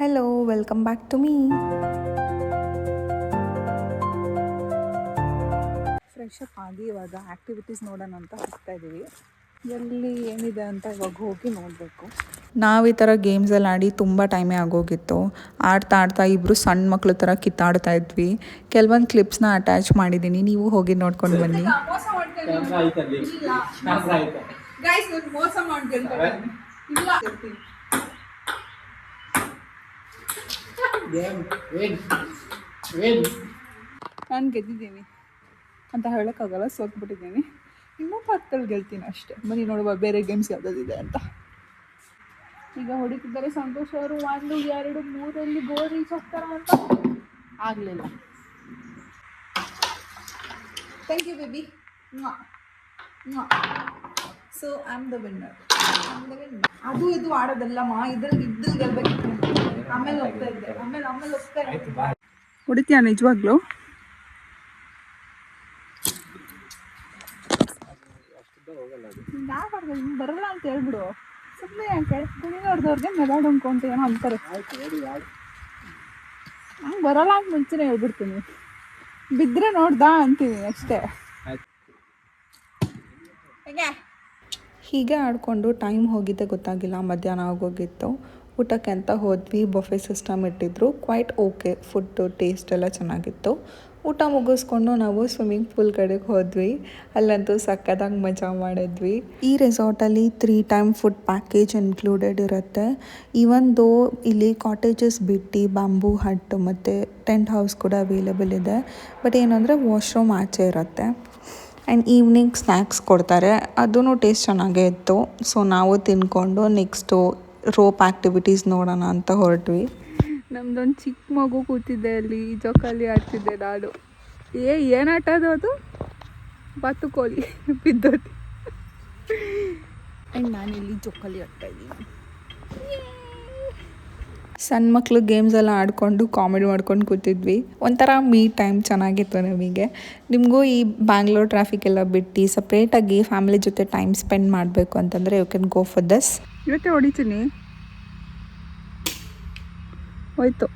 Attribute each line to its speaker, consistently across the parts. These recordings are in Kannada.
Speaker 1: Hello, welcome back to me. Fresh up ಆಗಿ ಇವಾಗ ಆ್ಯಕ್ಟಿವಿಟೀಸ್ ನೋಡೋಣ ಅಂತ ಹೋಗ್ತಾ ಇದ್ದೀವಿ. ಎಲ್ಲಿ ಏನಿದೆ ಅಂತ ಇವಾಗ ಹೋಗಿ ನೋಡಬೇಕು. ನಾವು ಈ ಥರ ಗೇಮ್ಸಲ್ಲಿ ಆಡಿ ತುಂಬ ಟೈಮೇ ಆಗೋಗಿತ್ತು. ಆಡ್ತಾ ಆಡ್ತಾ ಇಬ್ಬರು ಸಣ್ಣ ಮಕ್ಳ ಥರ ಕಿತ್ತಾಡ್ತಾ ಇದ್ವಿ. ಕೆಲವೊಂದು ಕ್ಲಿಪ್ಸ್ನ ಅಟ್ಯಾಚ್ ಮಾಡಿದ್ದೀನಿ, ನೀವು ಹೋಗಿ ನೋಡ್ಕೊಂಡು ಬನ್ನಿ. ನಾನು ಗೆದ್ದಿದ್ದೀನಿ ಅಂತ ಹೇಳೋಕ್ಕಾಗಲ್ಲ, ಸೋತ್ಬಿಟ್ಟಿದ್ದೀನಿ. ಇನ್ನೂ ಪಕ್ಕದಲ್ಲಿ ಗೆಲ್ತೀನಿ ಅಷ್ಟೇ. ಬನ್ನಿ ನೋಡುವ ಬೇರೆ ಗೇಮ್ಸ್ ಯಾವುದಾದಿದೆ ಅಂತ. ಈಗ ಹೊಡಿತಿದ್ದಾರೆ ಸಂತೋಷ್ ಅವರು. 1, 2, 3 ಗೋಲ್ ರೀಚ್ ಆಗ್ತಾರ ಅಂತ ಆಗಲಿಲ್ಲ. Thank you baby. So I am the winner. ಅದು ಇದು ಆಡೋದಲ್ಲಮ್ಮ, ಇದ್ರಲ್ಲಿ ಗೆಲ್ಬೇಕಿತ್ತು. ಆಮೇಲೆ ಹೋಗ್ತಾ ಇದ್ದೆ. ಹೊಡಿತೀಯ ನಿಜವಾಗ್ಲೂ? ಬರಲ್ಲ ಅಂತ ಹೇಳ್ಬಿಡು. ಸುಮ್ಮನೆ ಯಾಕೆ ಕುಣಿದವ್ರದವ್ರಿಗೆ ಮೆದಾಡ್ ಅನ್ಕೊಂತ ಏನೋ ಅಂತಾರೆ. ಹಂಗೆ ಬರಲ್ಲ ಅಂತ ಮುಂಚೆನೇ ಹೇಳ್ಬಿಡ್ತೀನಿ. ಬಿದ್ದರೆ ನೋಡ್ದಾ ಅಂತೀನಿ ಅಷ್ಟೇ. ಹೀಗೆ ಆಡಿಕೊಂಡು ಟೈಮ್ ಹೋಗಿದ್ದೆ ಗೊತ್ತಾಗಿಲ್ಲ. ಮಧ್ಯಾಹ್ನ ಆಗೋಗಿತ್ತು. ಊಟಕ್ಕೆ ಅಂತ ಹೋದ್ವಿ. ಬಫೆ ಸಿಸ್ಟಮ್ ಇಟ್ಟಿದ್ರು. ಕ್ವೈಟ್ ಓಕೆ, ಫುಡ್ಡು ಟೇಸ್ಟ್ ಎಲ್ಲ ಚೆನ್ನಾಗಿತ್ತು. ಊಟ ಮುಗಿಸ್ಕೊಂಡು ನಾವು ಸ್ವಿಮ್ಮಿಂಗ್ ಪೂಲ್ ಕಡೆಗೆ ಹೋದ್ವಿ. ಅಲ್ಲಂತೂ ಸಕ್ಕತ್ತಾಗಿ ಮಜಾ ಮಾಡಿದ್ವಿ. ಈ ರೆಸಾರ್ಟಲ್ಲಿ 3 ಟೈಮ್ ಫುಡ್ ಪ್ಯಾಕೇಜ್ ಇನ್ಕ್ಲೂಡೆಡ್ ಇರುತ್ತೆ. ಈವನ್ ದೋ ಇಲ್ಲಿ ಕಾಟೇಜಸ್ ಬಿಟ್ಟು ಬ್ಯಾಂಬೂ ಹಟ್ ಮತ್ತು ಟೆಂಟ್ ಹೌಸ್ ಕೂಡ ಅವೈಲೇಬಲ್ ಇದೆ. ಬಟ್ ಏನಂದರೆ ವಾಶ್ರೂಮ್ ಆಚೆ ಇರುತ್ತೆ. ಆ್ಯಂಡ್ ಈವ್ನಿಂಗ್ ಸ್ನ್ಯಾಕ್ಸ್ ಕೊಡ್ತಾರೆ, ಅದೂ ಟೇಸ್ಟ್ ಚೆನ್ನಾಗೇ ಇತ್ತು. ಸೊ ನಾವು ತಿನ್ಕೊಂಡು ನೆಕ್ಸ್ಟು ರೋಪ್ ಆ್ಯಕ್ಟಿವಿಟೀಸ್ ನೋಡೋಣ ಅಂತ ಹೊರಟ್ವಿ. ನಮ್ದೊಂದು ಚಿಕ್ಕ ಮಗು ಕೂತಿದ್ದೆ ಅಲ್ಲಿ, ಜೋಕಾಲಿ ಆಡ್ತಿದ್ದೆ ನಾನು. ಏನು ಆಟ ಅದು? ಬಾತುಕೋಲಿ ಬಿದ್ದೋದು. ಆ್ಯಂಡ್ ನಾನಿಲ್ಲಿ ಜೋಕಾಲಿ ಆಡ್ತಾ ಇದ್ದೀನಿ. ಸಣ್ಣ ಮಕ್ಕಳು ಗೇಮ್ಸ್ ಎಲ್ಲ ಆಡಿಕೊಂಡು ಕಾಮಿಡಿ ಮಾಡ್ಕೊಂಡು ಕೂತಿದ್ವಿ. ಒಂಥರ ಮೀ ಟೈಮ್ ಚೆನ್ನಾಗಿತ್ತು ನಮಗೆ. ನಿಮಗೂ ಈ ಬ್ಯಾಂಗ್ಳೂರ್ ಟ್ರಾಫಿಕ್ ಎಲ್ಲ ಬಿಟ್ಟು ಸಪ್ರೇಟಾಗಿ ಫ್ಯಾಮಿಲಿ ಜೊತೆ ಟೈಮ್ ಸ್ಪೆಂಡ್ ಮಾಡಬೇಕು ಅಂತಂದರೆ you can go for this. ಇವತ್ತೇ ಹೊಡಿತೀನಿ. ಹೋಯ್ತು.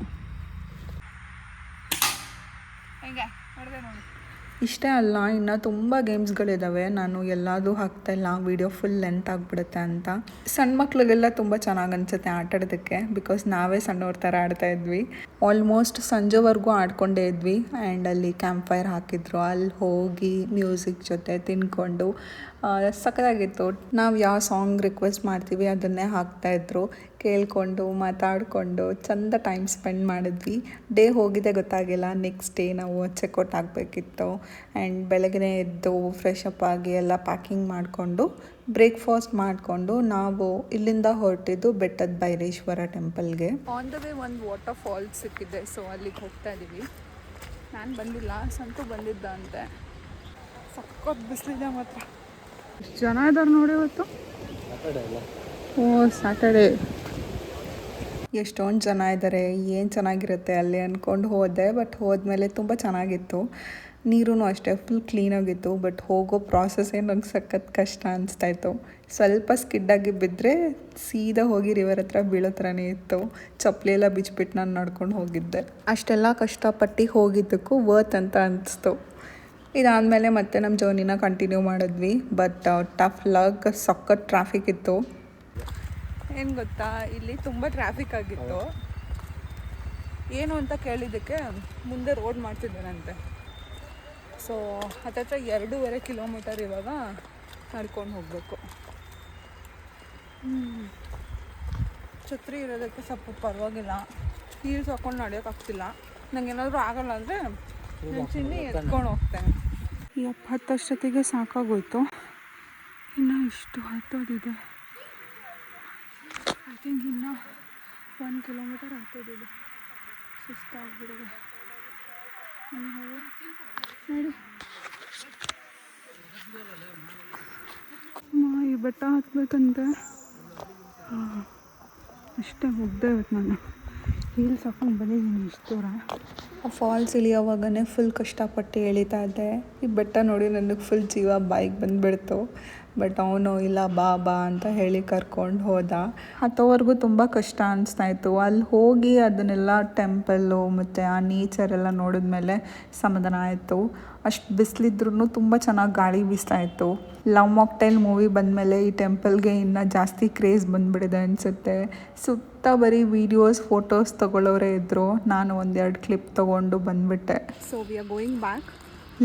Speaker 1: ಇಷ್ಟೇ ಅಲ್ಲ, ಇನ್ನು ತುಂಬ ಗೇಮ್ಸ್ಗಳಿದ್ದಾವೆ. ನಾನು ಎಲ್ಲದೂ ಹಾಕ್ತಾಯಿಲ್ಲ, ವೀಡಿಯೋ ಫುಲ್ ಲೆಂತ್ ಆಗಿಬಿಡುತ್ತೆ ಅಂತ. ಸಣ್ಣ ಮಕ್ಳಿಗೆಲ್ಲ ತುಂಬ ಚೆನ್ನಾಗಿ ಅನಿಸುತ್ತೆ ಆಟಾಡೋದಕ್ಕೆ, ಬಿಕಾಸ್ ನಾವೇ ಸಣ್ಣವ್ರ ಥರ ಆಡ್ತಾಯಿದ್ವಿ. ಆಲ್ಮೋಸ್ಟ್ ಸಂಜೆವರೆಗೂ ಆಡ್ಕೊಂಡೇ ಇದ್ವಿ. ಆ್ಯಂಡ್ ಅಲ್ಲಿ ಕ್ಯಾಂಪ್ ಫೈರ್ ಹಾಕಿದ್ರು. ಅಲ್ಲಿ ಹೋಗಿ ಮ್ಯೂಸಿಕ್ ಜೊತೆ ತಿನ್ಕೊಂಡು ಸಖತ್ತಾಗಿತ್ತು. ನಾವು ಯಾವ ಸಾಂಗ್ ರಿಕ್ವೆಸ್ಟ್ ಮಾಡ್ತೀವಿ ಅದನ್ನೇ ಹಾಕ್ತಾಯಿದ್ರು. ಕೇಳಿಕೊಂಡು ಮಾತಾಡಿಕೊಂಡು ಚೆಂದ ಟೈಮ್ ಸ್ಪೆಂಡ್ ಮಾಡಿದ್ವಿ. ಡೇ ಹೋಗಿದೆ ಗೊತ್ತಾಗಿಲ್ಲ. ನೆಕ್ಸ್ಟ್ ಡೇ ನಾವು ಚೆಕ್ಔಟ್ ಆಗಬೇಕಿತ್ತು. ಆ್ಯಂಡ್ ಬೆಳಗ್ಗೆ ಎದ್ದು ಫ್ರೆಶ್ ಅಪ್ ಆಗಿ ಎಲ್ಲ ಪ್ಯಾಕಿಂಗ್ ಮಾಡಿಕೊಂಡು ಬ್ರೇಕ್ಫಾಸ್ಟ್ ಮಾಡಿಕೊಂಡು ನಾವು ಇಲ್ಲಿಂದ ಹೊರಟಿದ್ದು ಬೆಟ್ಟದ ಬೈರೇಶ್ವರ ಟೆಂಪಲ್ಗೆ. ಆನ್ ದ ವೇ ಒಂದು ವಾಟರ್ ಫಾಲ್ಸ್ ಸಿಕ್ಕಿದೆ, ಸೊ ಅಲ್ಲಿಗೆ ಹೋಗ್ತಾ ಇದ್ದೀವಿ. ನಾನು ಬಂದಿಲ್ಲ, ಸಂತು ಬಂದಿದ್ದ ಅಂತೆ. ಸಖತ್ ಬಿಸಿಲಿದೆ ಮಾತ್ರ. ಎಷ್ಟು ಜನ ಇದ್ದಾರೆ ನೋಡಿ ಇವತ್ತು. ಓ ಸ್ಯಾಟರ್ಡೇ. ಎಷ್ಟೊಂದು ಜನ ಇದ್ದಾರೆ, ಏನು ಚೆನ್ನಾಗಿರುತ್ತೆ ಅಲ್ಲಿ ಅಂದ್ಕೊಂಡು ಹೋದೆ. ಬಟ್ ಹೋದ್ಮೇಲೆ ತುಂಬ ಚೆನ್ನಾಗಿತ್ತು. ನೀರೂ ಅಷ್ಟೇ ಫುಲ್ ಕ್ಲೀನಾಗಿತ್ತು. ಬಟ್ ಹೋಗೋ ಪ್ರಾಸೆಸ್ಸೇ ನಂಗೆ ಸಖತ್ ಕಷ್ಟ ಅನಿಸ್ತಾಯಿತ್ತು. ಸ್ವಲ್ಪ ಸ್ಕಿಡ್ಡಾಗಿ ಬಿದ್ದರೆ ಸೀದಾ ಹೋಗಿ ರಿವರ್ ಹತ್ರ ಬೀಳೋ ಥರನೇ ಇತ್ತು. ಚಪ್ಪಲಿ ಎಲ್ಲ ಬಿಚ್ಚಿಬಿಟ್ಟು ನಾನು ನಡ್ಕೊಂಡು ಹೋಗಿದ್ದೆ. ಅಷ್ಟೆಲ್ಲ ಕಷ್ಟಪಟ್ಟು ಹೋಗಿದ್ದಕ್ಕೂ ವರ್ತ್ ಅಂತ ಅನಿಸ್ತು. ಇದಾದಮೇಲೆ ಮತ್ತೆ ನಮ್ಮ ಜರ್ನಿನ ಕಂಟಿನ್ಯೂ ಮಾಡಿದ್ವಿ. ಬಟ್ ಟಫ್ ಲಕ್, ಸಖತ್ ಟ್ರಾಫಿಕ್ ಇತ್ತು. ಏನು ಗೊತ್ತಾ, ಇಲ್ಲಿ ತುಂಬ ಟ್ರಾಫಿಕ್ ಆಗಿತ್ತು. ಏನು ಅಂತ ಕೇಳಿದ್ದಕ್ಕೆ ಮುಂದೆ ರೋಡ್ ಮಾಡ್ತಿದ್ದಾರಂತೆ. ಸೊ ಹತ್ತತ್ರ 2.5 ಕಿಲೋಮೀಟರ್ ಇವಾಗ ನಡ್ಕೊಂಡು ಹೋಗಬೇಕು. ಛತ್ರಿ ಇರೋದಕ್ಕೆ ಸ್ವಲ್ಪ ಪರವಾಗಿಲ್ಲ. ಹೀಲ್ಸ್ ಹಾಕ್ಕೊಂಡು ನಡೆಯೋಕ್ಕಾಗ್ತಿಲ್ಲ. ನಂಗೆ ಏನಾದರೂ ಆಗಲ್ಲ ಅಂದರೆ ನಾನು ಚಿನ್ನಿ ಎತ್ಕೊಂಡು ಹೋಗ್ತೇನೆ. ಈ 70 ಸಾಕಾಗೋಯ್ತು. ಇನ್ನು ಇಷ್ಟು ಹತ್ತೋದಿದೆ. ಐ ಥಿಂಕ್ ಇನ್ನು 1 ಕಿಲೋಮೀಟರ್ ಹತ್ತೋದಿದೆ. ಸುಸ್ತಾಗ್ಬಿಡಿದೆ ನೋಡಿ. ಈ ಬೆಟ್ಟ ಹತ್ಬೇಕಂತೆ. ಅಷ್ಟೇ ಹೋಗ್ದೆ ಇವತ್ತು ನಾನು. ಹೀಲ್ಸ್ ಹಾಕೊಂಡು ಬಂದಿದ್ದೀನಿ ಇಷ್ಟು ದೂರ. ಆ ಫಾಲ್ಸ್ ಇಳಿಯೋವಾಗನೇ ಫುಲ್ ಕಷ್ಟಪಟ್ಟು ಎಳಿತಾ ಇದ್ದೆ. ಈ ಬೆಟ್ಟ ನೋಡಿ ನನಗೆ ಫುಲ್ ಜೀವ ಬಾಯಿಗೆ ಬಂದುಬಿಡ್ತು. ಬಟ್ ಅವನು ಇಲ್ಲ ಬಾ ಬಾ ಅಂತ ಹೇಳಿ ಕರ್ಕೊಂಡು ಹೋದ. ಹತ್ತೋವರೆಗೂ ತುಂಬ ಕಷ್ಟ ಅನಿಸ್ತಾಯಿತ್ತು. ಅಲ್ಲಿ ಹೋಗಿ ಅದನ್ನೆಲ್ಲ ಟೆಂಪಲ್ಲು ಮತ್ತು ಆ ನೇಚರೆಲ್ಲ ನೋಡಿದ್ಮೇಲೆ ಸಮಾಧಾನ ಆಯಿತು. ಅಷ್ಟು ಬಿಸಿಲಿದ್ರೂ ತುಂಬ ಚೆನ್ನಾಗಿ ಗಾಳಿ ಬೀಸ್ತಾಯಿತ್ತು. ಲವ್ ಮಾಕ್ಟೈಲ್ ಮೂವಿ ಬಂದಮೇಲೆ ಈ ಟೆಂಪಲ್ಗೆ ಇನ್ನೂ ಜಾಸ್ತಿ ಕ್ರೇಜ್ ಬಂದುಬಿಡಿದೆ ಅನಿಸುತ್ತೆ. ಸುತ್ತ ಬರೀ ವೀಡಿಯೋಸ್ ಫೋಟೋಸ್ ತೊಗೊಳ್ಳೋರೇ ಇದ್ದರು. ನಾನು ಒಂದೆರಡು ಕ್ಲಿಪ್ ತೊಗೊಂಡು ಬಂದುಬಿಟ್ಟೆ. So we are going back.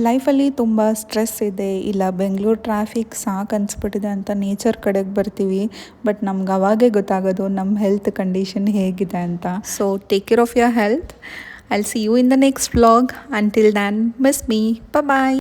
Speaker 1: ಲೈಫಲ್ಲಿ ತುಂಬ ಸ್ಟ್ರೆಸ್ ಇದೆ, ಇಲ್ಲ ಬೆಂಗಳೂರು ಟ್ರಾಫಿಕ್ ಸಾಕು ಅನಿಸ್ಬಿಟ್ಟಿದೆ ಅಂತ ನೇಚರ್ ಕಡೆಗೆ ಬರ್ತೀವಿ. ಬಟ್ ನಮ್ಗೆ ಅವಾಗೇ ಗೊತ್ತಾಗೋದು ನಮ್ಮ ಹೆಲ್ತ್ ಕಂಡೀಷನ್ ಹೇಗಿದೆ ಅಂತ. So take care of your health. I'll see you in the next vlog. Until then, miss me. Bye bye.